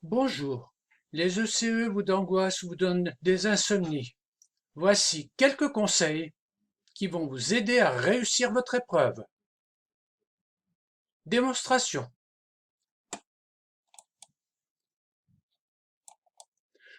Bonjour, les ECE vous d'angoisse vous donnent des insomnies. Voici quelques conseils qui vont vous aider à réussir votre épreuve. Démonstration.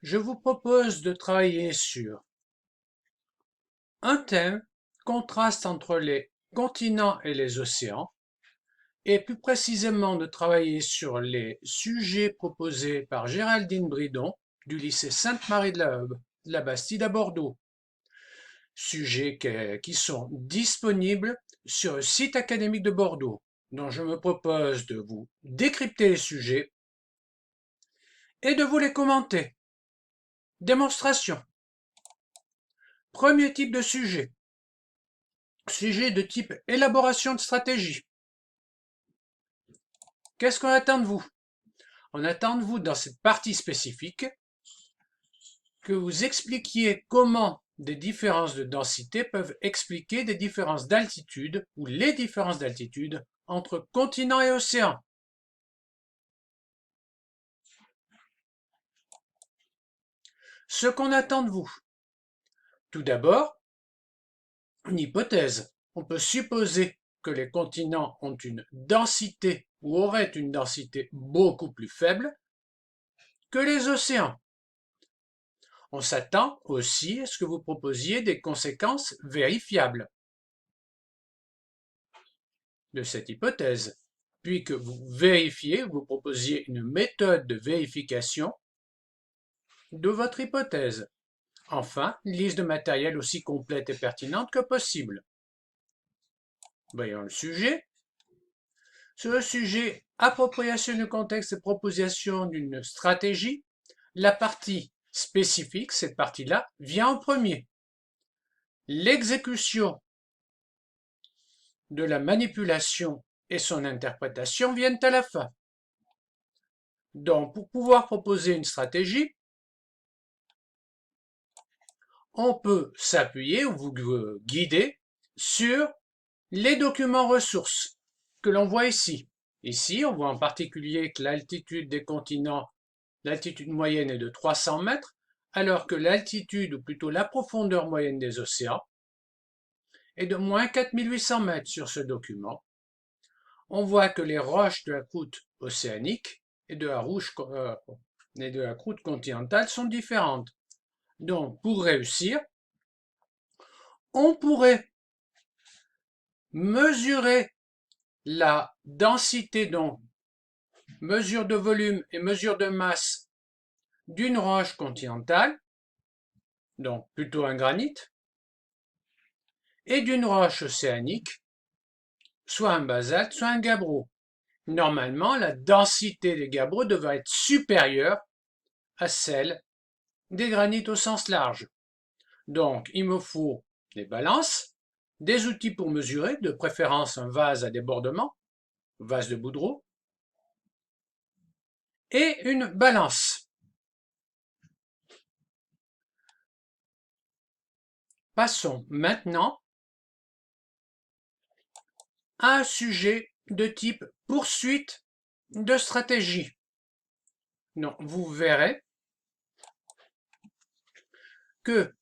Je vous propose de travailler sur un thème, contraste entre les continents et les océans, et plus précisément de travailler sur les sujets proposés par Géraldine Bridon du lycée Sainte-Marie de la Bastide à Bordeaux. Sujets qui sont disponibles sur le site académique de Bordeaux, dont je me propose de vous décrypter les sujets et de vous les commenter. Démonstration. Premier type de sujet. Sujet de type élaboration de stratégie. Qu'est-ce qu'on attend de vous? On attend de vous dans cette partie spécifique que vous expliquiez comment des différences de densité peuvent expliquer des différences d'altitude ou les différences d'altitude entre continents et océans. Ce qu'on attend de vous. Tout d'abord, une hypothèse. On peut supposer que les continents ont une densité ou auraient une densité beaucoup plus faible que les océans. On s'attend aussi à ce que vous proposiez des conséquences vérifiables de cette hypothèse, puis que vous proposiez une méthode de vérification de votre hypothèse. Enfin, une liste de matériel aussi complète et pertinente que possible. Voyons le sujet. Sur le sujet appropriation du contexte et proposition d'une stratégie, la partie spécifique, cette partie-là, vient en premier. L'exécution de la manipulation et son interprétation viennent à la fin. Donc, pour pouvoir proposer une stratégie, on peut s'appuyer ou vous guider sur les documents ressources que l'on voit ici. Ici, on voit en particulier que l'altitude des continents, l'altitude moyenne est de 300 mètres, alors que l'altitude, ou plutôt la profondeur moyenne des océans, est de moins 4800 mètres sur ce document. On voit que les roches de la croûte océanique et de la croûte continentale sont différentes. Donc, pour réussir, on pourrait mesurer la densité, donc mesure de volume et mesure de masse d'une roche continentale, donc plutôt un granit, et d'une roche océanique, soit un basalte, soit un gabbro. Normalement, la densité des gabbros devrait être supérieure à celle des granites au sens large. Donc, il me faut des balances, des outils pour mesurer, de préférence un vase à débordement, vase de Boudreau, et une balance. Passons maintenant à un sujet de type poursuite de stratégie. Donc, vous verrez que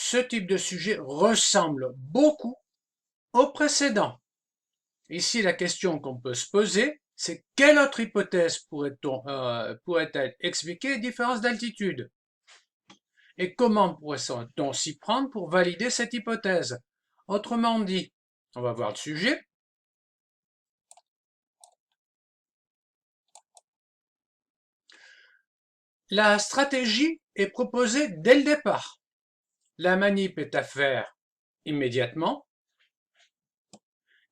ce type de sujet ressemble beaucoup au précédent. Ici, la question qu'on peut se poser, c'est quelle autre hypothèse pourrait-elle expliquer les différences d'altitude? Et comment pourrait-on s'y prendre pour valider cette hypothèse? Autrement dit, on va voir le sujet. La stratégie est proposée dès le départ. La manip est à faire immédiatement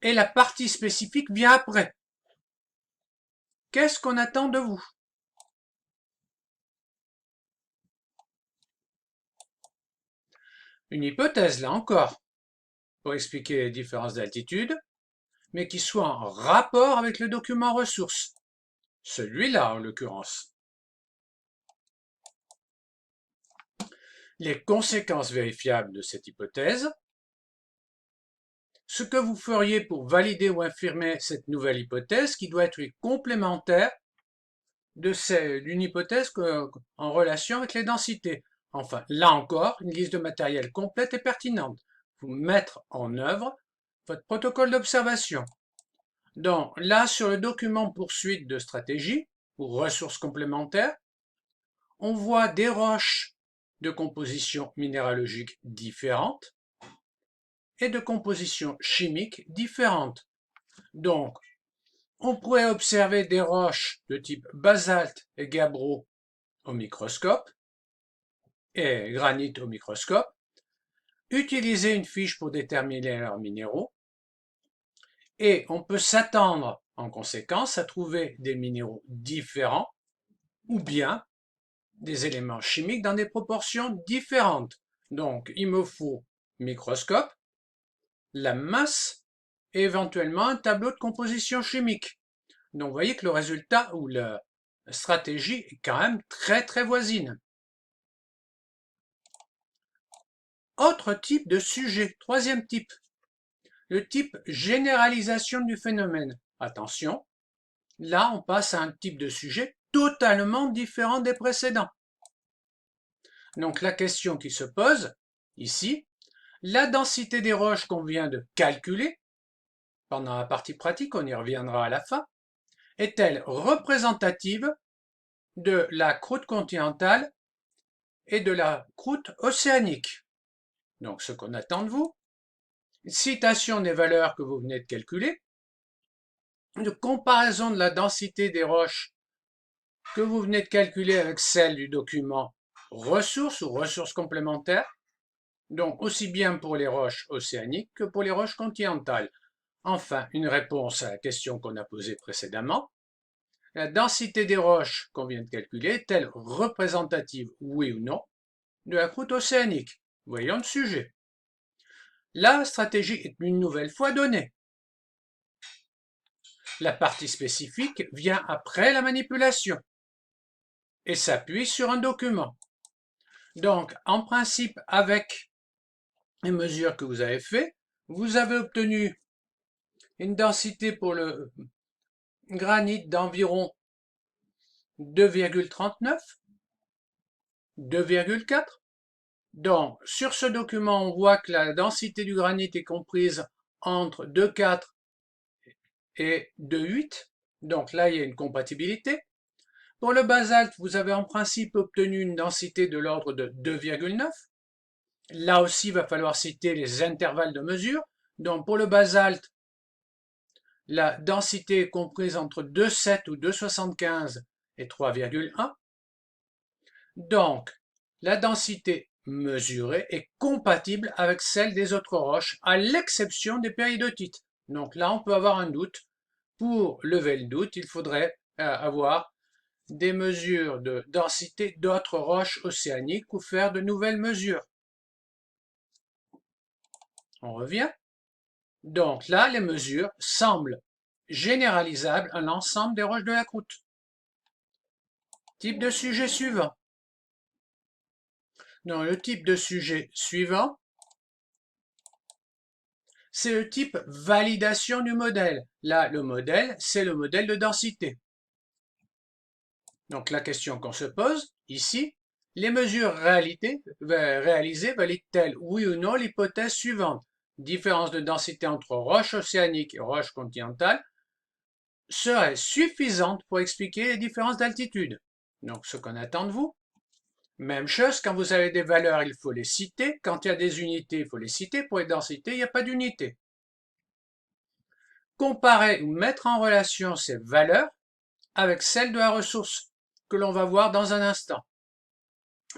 et la partie spécifique vient après. Qu'est-ce qu'on attend de vous? Une hypothèse, là encore, pour expliquer les différences d'altitude, mais qui soit en rapport avec le document ressource. Celui-là, en l'occurrence. Les conséquences vérifiables de cette hypothèse, ce que vous feriez pour valider ou infirmer cette nouvelle hypothèse qui doit être complémentaire d'une hypothèse en relation avec les densités. Enfin, là encore, une liste de matériel complète et pertinente. Vous mettre en œuvre votre protocole d'observation. Donc là, sur le document poursuite de stratégie ou ressources complémentaires, on voit des roches de composition minéralogique différentes et de composition chimique différentes. Donc, on pourrait observer des roches de type basalte et gabbro au microscope et granit au microscope, utiliser une fiche pour déterminer leurs minéraux, et on peut s'attendre en conséquence à trouver des minéraux différents ou bien des éléments chimiques dans des proportions différentes. Donc, il me faut microscope, la masse et éventuellement un tableau de composition chimique. Donc, vous voyez que le résultat ou la stratégie est quand même très voisine. Autre type de sujet, troisième type, le type généralisation du phénomène. Attention, là on passe à un type de sujet totalement différent des précédents. Donc la question qui se pose ici, la densité des roches qu'on vient de calculer, pendant la partie pratique, on y reviendra à la fin, est-elle représentative de la croûte continentale et de la croûte océanique? Donc ce qu'on attend de vous, citation des valeurs que vous venez de calculer, une comparaison de la densité des roches que vous venez de calculer avec celle du document ressources ou ressources complémentaires, donc aussi bien pour les roches océaniques que pour les roches continentales. Enfin, une réponse à la question qu'on a posée précédemment. La densité des roches qu'on vient de calculer est-elle représentative, oui ou non, de la croûte océanique? Voyons le sujet. La stratégie est une nouvelle fois donnée. La partie spécifique vient après la manipulation et s'appuie sur un document. Donc, en principe, avec les mesures que vous avez faites, vous avez obtenu une densité pour le granit d'environ 2,39, 2,4. Donc, sur ce document, on voit que la densité du granit est comprise entre 2,4 et 2,8. Donc là, il y a une compatibilité. Pour le basalte, vous avez en principe obtenu une densité de l'ordre de 2,9. Là aussi, il va falloir citer les intervalles de mesure. Donc, pour le basalte, la densité est comprise entre 2,7 ou 2,75 et 3,1. Donc, la densité mesurée est compatible avec celle des autres roches, à l'exception des péridotites. Donc là, on peut avoir un doute. Pour lever le doute, il faudrait avoir des mesures de densité d'autres roches océaniques ou faire de nouvelles mesures. On revient. Donc là, les mesures semblent généralisables à l'ensemble des roches de la croûte. Type de sujet suivant. Dans le type de sujet suivant, c'est le type validation du modèle. Là, le modèle, c'est le modèle de densité. Donc la question qu'on se pose ici, les mesures réalisées valident-elles oui ou non l'hypothèse suivante? Différence de densité entre roches océaniques et roches continentales serait suffisante pour expliquer les différences d'altitude. Donc ce qu'on attend de vous. Même chose, quand vous avez des valeurs, il faut les citer. Quand il y a des unités, il faut les citer. Pour les densités, il n'y a pas d'unité. Comparer ou mettre en relation ces valeurs avec celles de la ressource que l'on va voir dans un instant.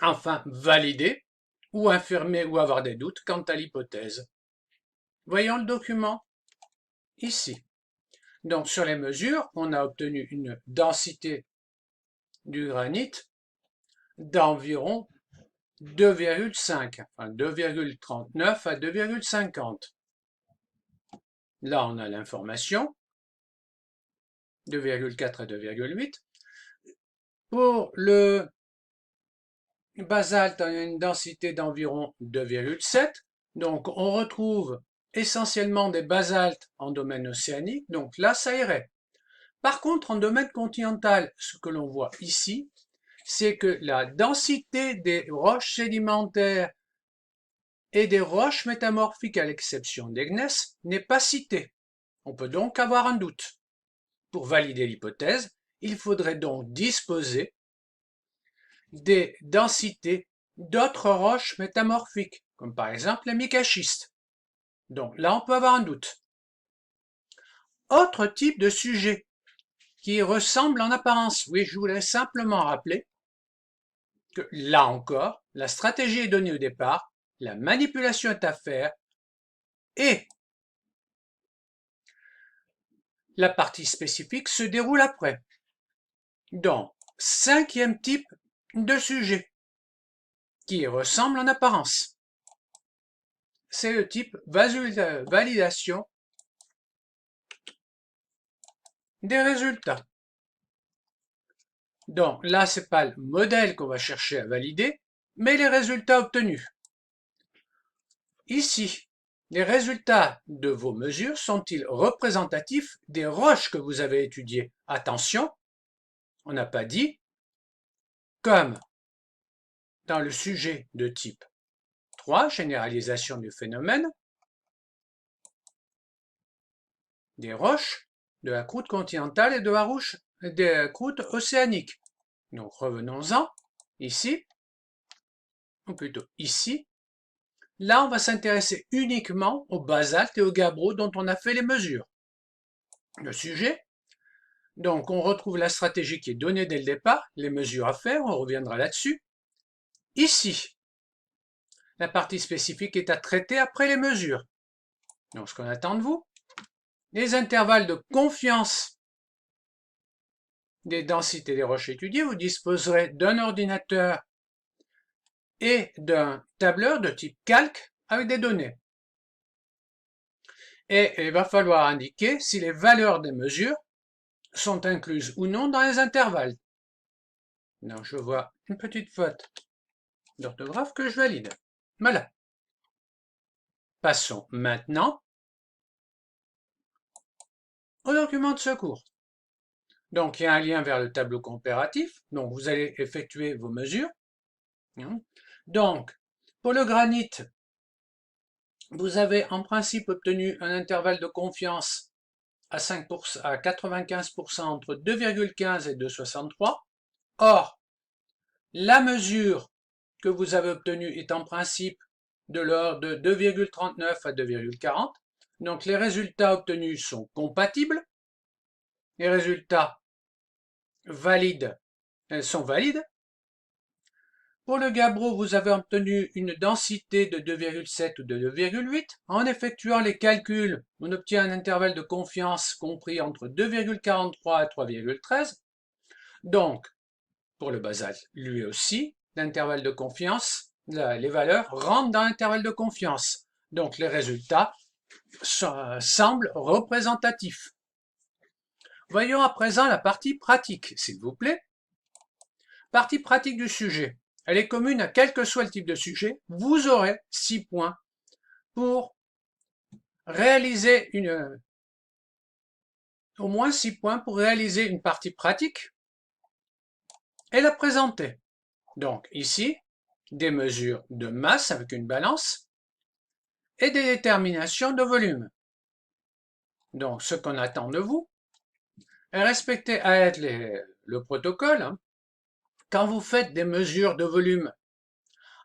Enfin, valider ou infirmer ou avoir des doutes quant à l'hypothèse. Voyons le document ici. Donc sur les mesures, on a obtenu une densité du granit d'environ 2,5, enfin 2,39 à 2,50. Là, on a l'information, 2,4 à 2,8. Pour le basalte, on a une densité d'environ 2,7. Donc, on retrouve essentiellement des basaltes en domaine océanique. Donc là, ça irait. Par contre, en domaine continental, ce que l'on voit ici, c'est que la densité des roches sédimentaires et des roches métamorphiques, à l'exception des gneiss, n'est pas citée. On peut donc avoir un doute. Pour valider l'hypothèse, il faudrait donc disposer des densités d'autres roches métamorphiques, comme par exemple les micaschistes. Donc là, on peut avoir un doute. Autre type de sujet qui ressemble en apparence. Oui, je voulais simplement rappeler que là encore, la stratégie est donnée au départ, la manipulation est à faire et la partie spécifique se déroule après. Donc, cinquième type de sujet qui ressemble en apparence. C'est le type validation des résultats. Donc là, ce n'est pas le modèle qu'on va chercher à valider, mais les résultats obtenus. Ici, les résultats de vos mesures sont-ils représentatifs des roches que vous avez étudiées? Attention, on n'a pas dit, comme dans le sujet de type 3, généralisation du phénomène, des roches de la croûte continentale et de la des croûtes océaniques. Donc revenons-en, ici, ou plutôt ici. Là, on va s'intéresser uniquement au basalte et au gabbro dont on a fait les mesures. Le sujet, donc on retrouve la stratégie qui est donnée dès le départ, les mesures à faire, on reviendra là-dessus. Ici, la partie spécifique est à traiter après les mesures. Donc ce qu'on attend de vous, les intervalles de confiance des densités des roches étudiées, vous disposerez d'un ordinateur et d'un tableur de type calque avec des données. Et il va falloir indiquer si les valeurs des mesures sont incluses ou non dans les intervalles. Donc je vois une petite faute d'orthographe que je valide. Voilà. Passons maintenant au document de secours. Donc il y a un lien vers le tableau comparatif, donc vous allez effectuer vos mesures. Donc, pour le granit, vous avez en principe obtenu un intervalle de confiance à 95% entre 2,15 et 2,63. Or, la mesure que vous avez obtenue est en principe de l'ordre de 2,39 à 2,40. Donc les résultats obtenus sont compatibles. Les résultats valides sont valides. Pour le gabbro, vous avez obtenu une densité de 2,7 ou de 2,8. En effectuant les calculs, on obtient un intervalle de confiance compris entre 2,43 et 3,13. Donc, pour le basalte, lui aussi, l'intervalle de confiance, les valeurs rentrent dans l'intervalle de confiance. Donc, les résultats semblent représentatifs. Voyons à présent la partie pratique, s'il vous plaît. Partie pratique du sujet. Elle est commune à quel que soit le type de sujet. Vous aurez 6 points pour réaliser au moins 6 points pour réaliser une partie pratique et la présenter. Donc ici, des mesures de masse avec une balance et des déterminations de volume. Donc ce qu'on attend de vous est respecter le protocole. Quand vous faites des mesures de volume,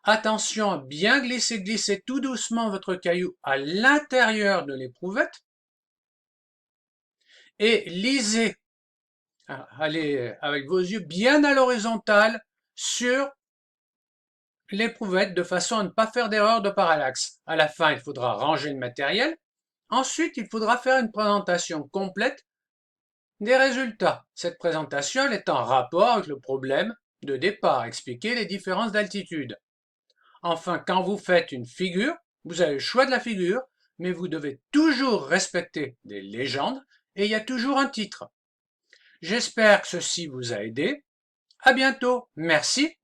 attention à bien glisser tout doucement votre caillou à l'intérieur de l'éprouvette et lisez, allez avec vos yeux bien à l'horizontale sur l'éprouvette de façon à ne pas faire d'erreur de parallaxe. À la fin, il faudra ranger le matériel. Ensuite, il faudra faire une présentation complète des résultats. Cette présentation est en rapport avec le problème de départ, expliquer les différences d'altitude. Enfin, quand vous faites une figure, vous avez le choix de la figure, mais vous devez toujours respecter des légendes et il y a toujours un titre. J'espère que ceci vous a aidé. À bientôt. Merci.